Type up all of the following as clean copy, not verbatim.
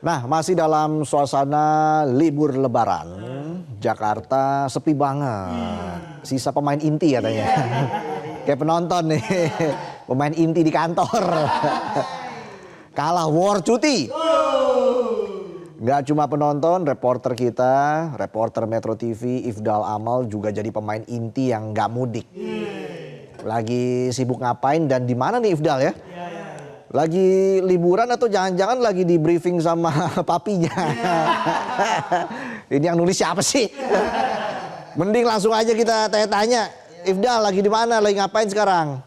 Nah, masih dalam suasana libur Lebaran, Jakarta sepi banget. Sisa pemain inti katanya. Kayak penonton nih, pemain inti di kantor. Kalah war cuti. Nggak cuma penonton, reporter kita, reporter Metro TV, Ifdal Amal juga jadi pemain inti yang nggak mudik. Lagi sibuk ngapain dan di mana nih Ifdal ya? Lagi liburan atau jangan-jangan lagi di briefing sama papinya? Ini yang nulis siapa sih? Mending langsung aja kita tanya-tanya. Ifdal lagi di mana? Lagi ngapain sekarang?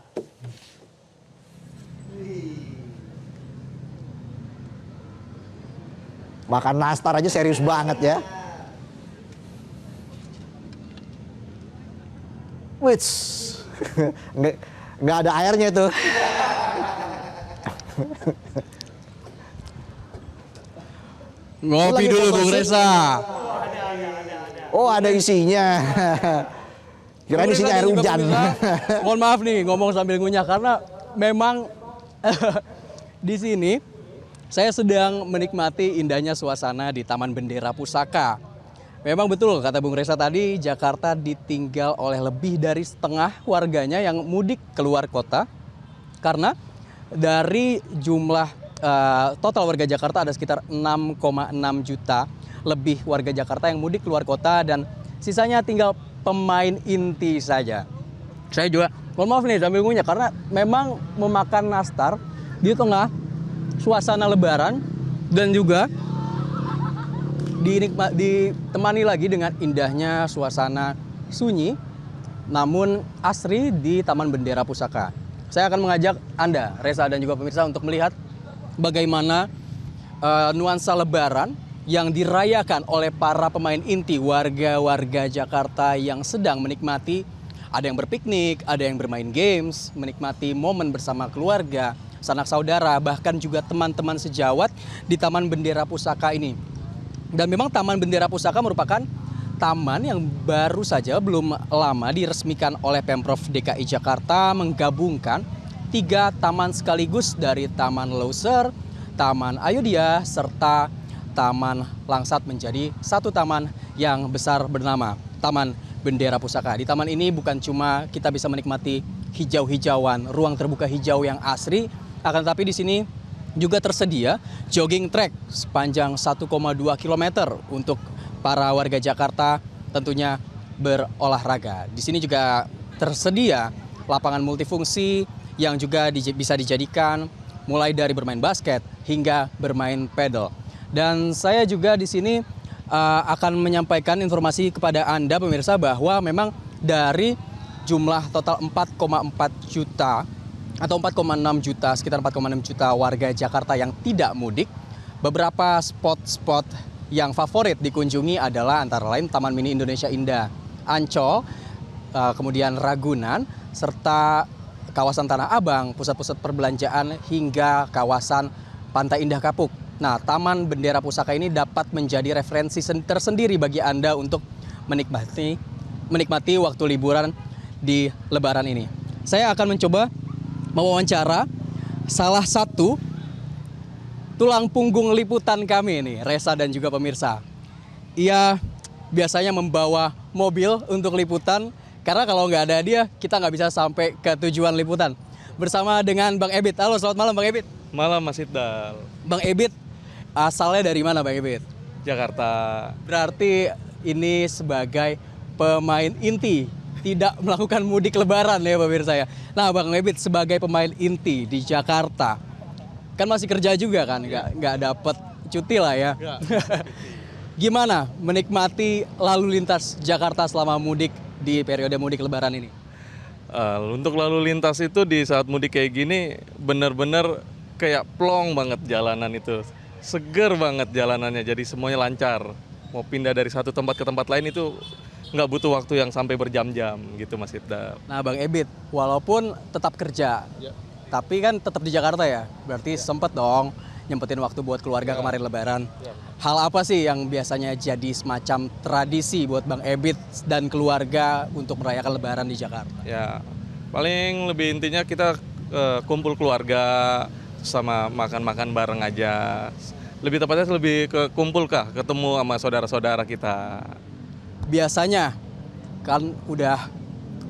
Makan nastar aja serius banget ya. Wits. Nggak ada airnya tuh. Ngopi dulu Bung Reza. Oh ada isinya. Kirain isinya air hujan. Mohon maaf nih ngomong sambil ngunyah karena memang di sini saya sedang menikmati indahnya suasana di Taman Bendera Pusaka. Memang betul kata Bung Reza tadi, Jakarta ditinggal oleh lebih dari setengah warganya yang mudik keluar kota. Karena dari jumlah total warga Jakarta ada sekitar 6,6 juta lebih warga Jakarta yang mudik keluar kota dan sisanya tinggal pemain inti saja. Saya juga mohon maaf nih sambil ngunyah karena memang memakan nastar di tengah suasana Lebaran dan juga ditemani lagi dengan indahnya suasana sunyi namun asri di Taman Bendera Pusaka. Saya akan mengajak Anda, Reza dan juga pemirsa untuk melihat bagaimana nuansa Lebaran yang dirayakan oleh para pemain inti warga-warga Jakarta yang sedang menikmati, ada yang berpiknik, ada yang bermain games, menikmati momen bersama keluarga, sanak saudara, bahkan juga teman-teman sejawat di Taman Bendera Pusaka ini. Dan memang Taman Bendera Pusaka merupakan taman yang baru saja belum lama diresmikan oleh Pemprov DKI Jakarta menggabungkan 3 taman sekaligus dari Taman Loser, Taman Ayodhya, serta Taman Langsat menjadi satu taman yang besar bernama Taman Bendera Pusaka. Di taman ini bukan cuma kita bisa menikmati hijau-hijauan, ruang terbuka hijau yang asri, akan tetapi di sini juga tersedia jogging track sepanjang 1,2 km untuk para warga Jakarta tentunya berolahraga. Di sini juga tersedia lapangan multifungsi yang juga bisa dijadikan mulai dari bermain basket hingga bermain pedal. Dan saya juga di sini akan menyampaikan informasi kepada Anda pemirsa bahwa memang dari jumlah total 4,4 juta atau 4,6 juta, sekitar 4,6 juta warga Jakarta yang tidak mudik, beberapa spot-spot yang favorit dikunjungi adalah antara lain Taman Mini Indonesia Indah, Ancol, kemudian Ragunan, serta kawasan Tanah Abang, pusat-pusat perbelanjaan hingga kawasan Pantai Indah Kapuk. Nah, Taman Bendera Pusaka ini dapat menjadi referensi tersendiri bagi Anda untuk menikmati waktu liburan di Lebaran ini. Saya akan mencoba mewawancara salah satu tulang punggung liputan kami ini, Reza dan juga pemirsa. Ia biasanya membawa mobil untuk liputan, karena kalau nggak ada dia, kita nggak bisa sampai ke tujuan liputan. Bersama dengan Bang Ebit. Halo, selamat malam Bang Ebit. Malam Mas Iqbal. Bang Ebit, asalnya dari mana Bang Ebit? Jakarta. Berarti ini sebagai pemain inti, tidak melakukan mudik lebaran ya pemirsa ya. Nah Bang Ebit sebagai pemain inti di Jakarta, kan masih kerja juga kan, nggak dapet cuti lah ya. Gimana menikmati lalu lintas Jakarta selama mudik di periode mudik lebaran ini? Untuk lalu lintas itu di saat mudik kayak gini bener-bener kayak plong banget jalanan itu. Seger banget jalanannya, jadi semuanya lancar. Mau pindah dari satu tempat ke tempat lain itu nggak butuh waktu yang sampai berjam-jam gitu Mas Iqbal. Nah Bang Ebit, walaupun tetap kerja, tapi kan tetap di Jakarta ya, berarti sempet dong nyempetin waktu buat keluarga kemarin lebaran. Hal apa sih yang biasanya jadi semacam tradisi buat Bang Ebit dan keluarga untuk merayakan lebaran di Jakarta? Ya, paling lebih intinya kita kumpul keluarga sama makan-makan bareng aja. Lebih tepatnya lebih ke kumpul kah, ketemu sama saudara-saudara kita. Biasanya kan udah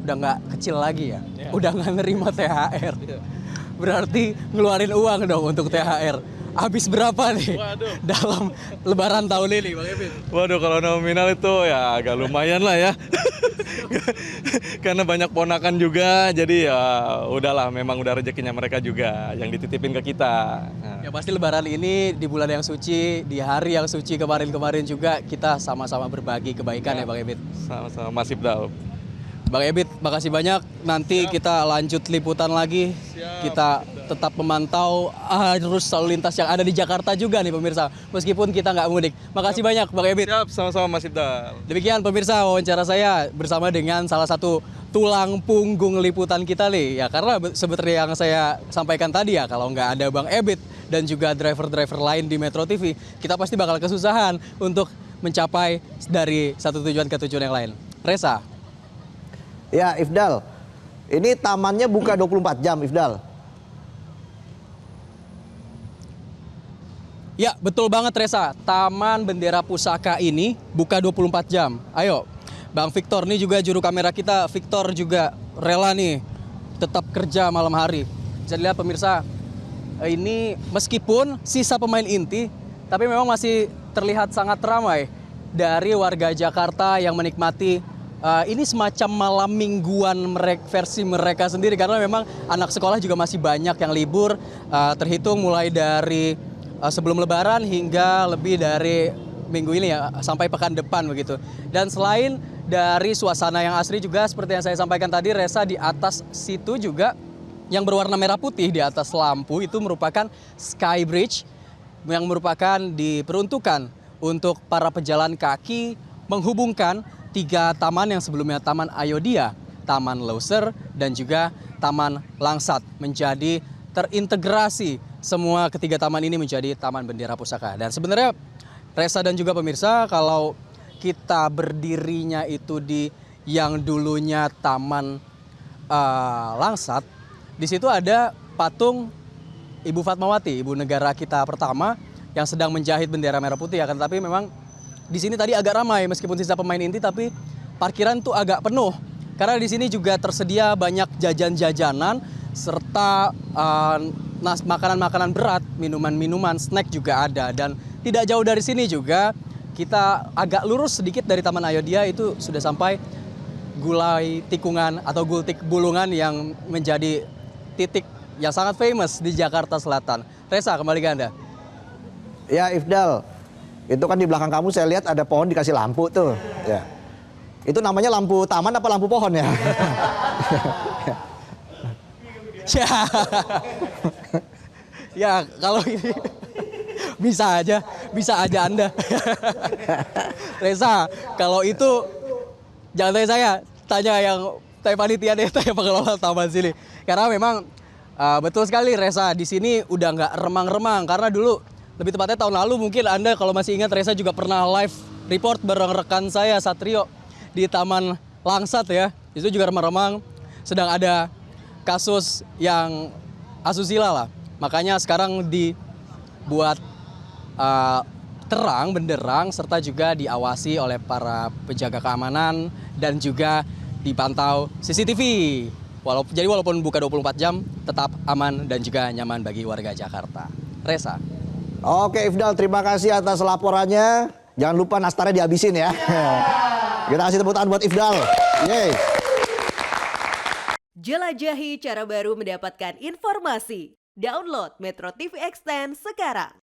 nggak kecil lagi ya, udah nggak nerima THR. Berarti ngeluarin uang dong untuk THR. Habis berapa nih dalam Lebaran tahun ini, Bang Ebit? Waduh, kalau nominal itu ya agak lumayan lah ya. Karena banyak ponakan juga, jadi ya udahlah, memang udah rezekinya mereka juga yang dititipin ke kita. Nah. Ya pasti Lebaran ini di bulan yang suci, di hari yang suci kemarin-kemarin juga kita sama-sama berbagi kebaikan ya Bang Ebit. Sama-sama Mas Ibdal. Bang Ebit, makasih banyak. Nanti kita lanjut liputan lagi. Kita tetap memantau arus lalu lintas yang ada di Jakarta juga nih pemirsa. Meskipun kita nggak mudik. Makasih banyak Bang Ebit. Siap, sama-sama Mas Ibdal. Demikian pemirsa wawancara saya bersama dengan salah satu tulang punggung liputan kita nih. Ya karena seperti yang saya sampaikan tadi ya, kalau nggak ada Bang Ebit dan juga driver-driver lain di Metro TV, kita pasti bakal kesusahan untuk mencapai dari satu tujuan ke tujuan yang lain. Reza. Ya, Ifdal. Ini tamannya buka 24 jam, Ifdal. Ya, betul banget Reza. Taman Bendera Pusaka ini buka 24 jam. Ayo, Bang Victor, ini juga juru kamera kita. Victor juga rela nih tetap kerja malam hari. Bisa dilihat pemirsa, ini meskipun sisa pemain inti, tapi memang masih terlihat sangat ramai dari warga Jakarta yang menikmati ini semacam malam mingguan versi mereka sendiri, karena memang anak sekolah juga masih banyak yang libur, terhitung mulai dari sebelum Lebaran hingga lebih dari minggu ini ya, sampai pekan depan begitu. Dan selain dari suasana yang asri juga seperti yang saya sampaikan tadi, Reza, di atas situ juga yang berwarna merah putih di atas lampu itu merupakan Sky Bridge yang merupakan diperuntukkan untuk para pejalan kaki menghubungkan 3 taman yang sebelumnya Taman Ayodhya, Taman Leuser, dan juga Taman Langsat menjadi terintegrasi. Semua ketiga taman ini menjadi Taman Bendera Pusaka. Dan sebenarnya Reza dan juga pemirsa, kalau kita berdirinya itu di yang dulunya Taman Langsat, di situ ada patung Ibu Fatmawati, ibu negara kita pertama yang sedang menjahit bendera merah putih ya kan. Tapi memang di sini tadi agak ramai meskipun sisa pemain inti, tapi parkiran tuh agak penuh. Karena di sini juga tersedia banyak jajan-jajanan serta makanan-makanan berat, minuman-minuman, snack juga ada. Dan tidak jauh dari sini juga kita agak lurus sedikit dari Taman Ayodhya itu sudah sampai Gulai Tikungan atau Gultik Bulungan yang menjadi titik yang sangat famous di Jakarta Selatan. Reza, kembali ke Anda. Ya, Ifdal. Itu kan di belakang kamu saya lihat ada pohon dikasih lampu tuh. Ya. Itu namanya lampu taman apa lampu pohon ya? Ya, kalau ini bisa aja Anda. Reza, kalau itu jangan tanya saya, tanya panitia deh, tanya pengelola taman sini. Karena memang betul sekali Reza, di sini udah nggak remang-remang karena dulu, lebih tepatnya tahun lalu mungkin Anda kalau masih ingat, Reza juga pernah live report bareng rekan saya Satrio di Taman Langsat ya. Itu juga remang-remang, sedang ada kasus yang asusila lah. Makanya sekarang dibuat terang, benderang, serta juga diawasi oleh para penjaga keamanan dan juga dipantau CCTV. Jadi walaupun buka 24 jam, tetap aman dan juga nyaman bagi warga Jakarta. Reza. Oke Ifdal, terima kasih atas laporannya. Jangan lupa nastarnya dihabisin ya. Kita kasih tepuk tangan buat Ifdal. Yeay. Jelajahi cara baru mendapatkan informasi. Download Metro TV Extend sekarang.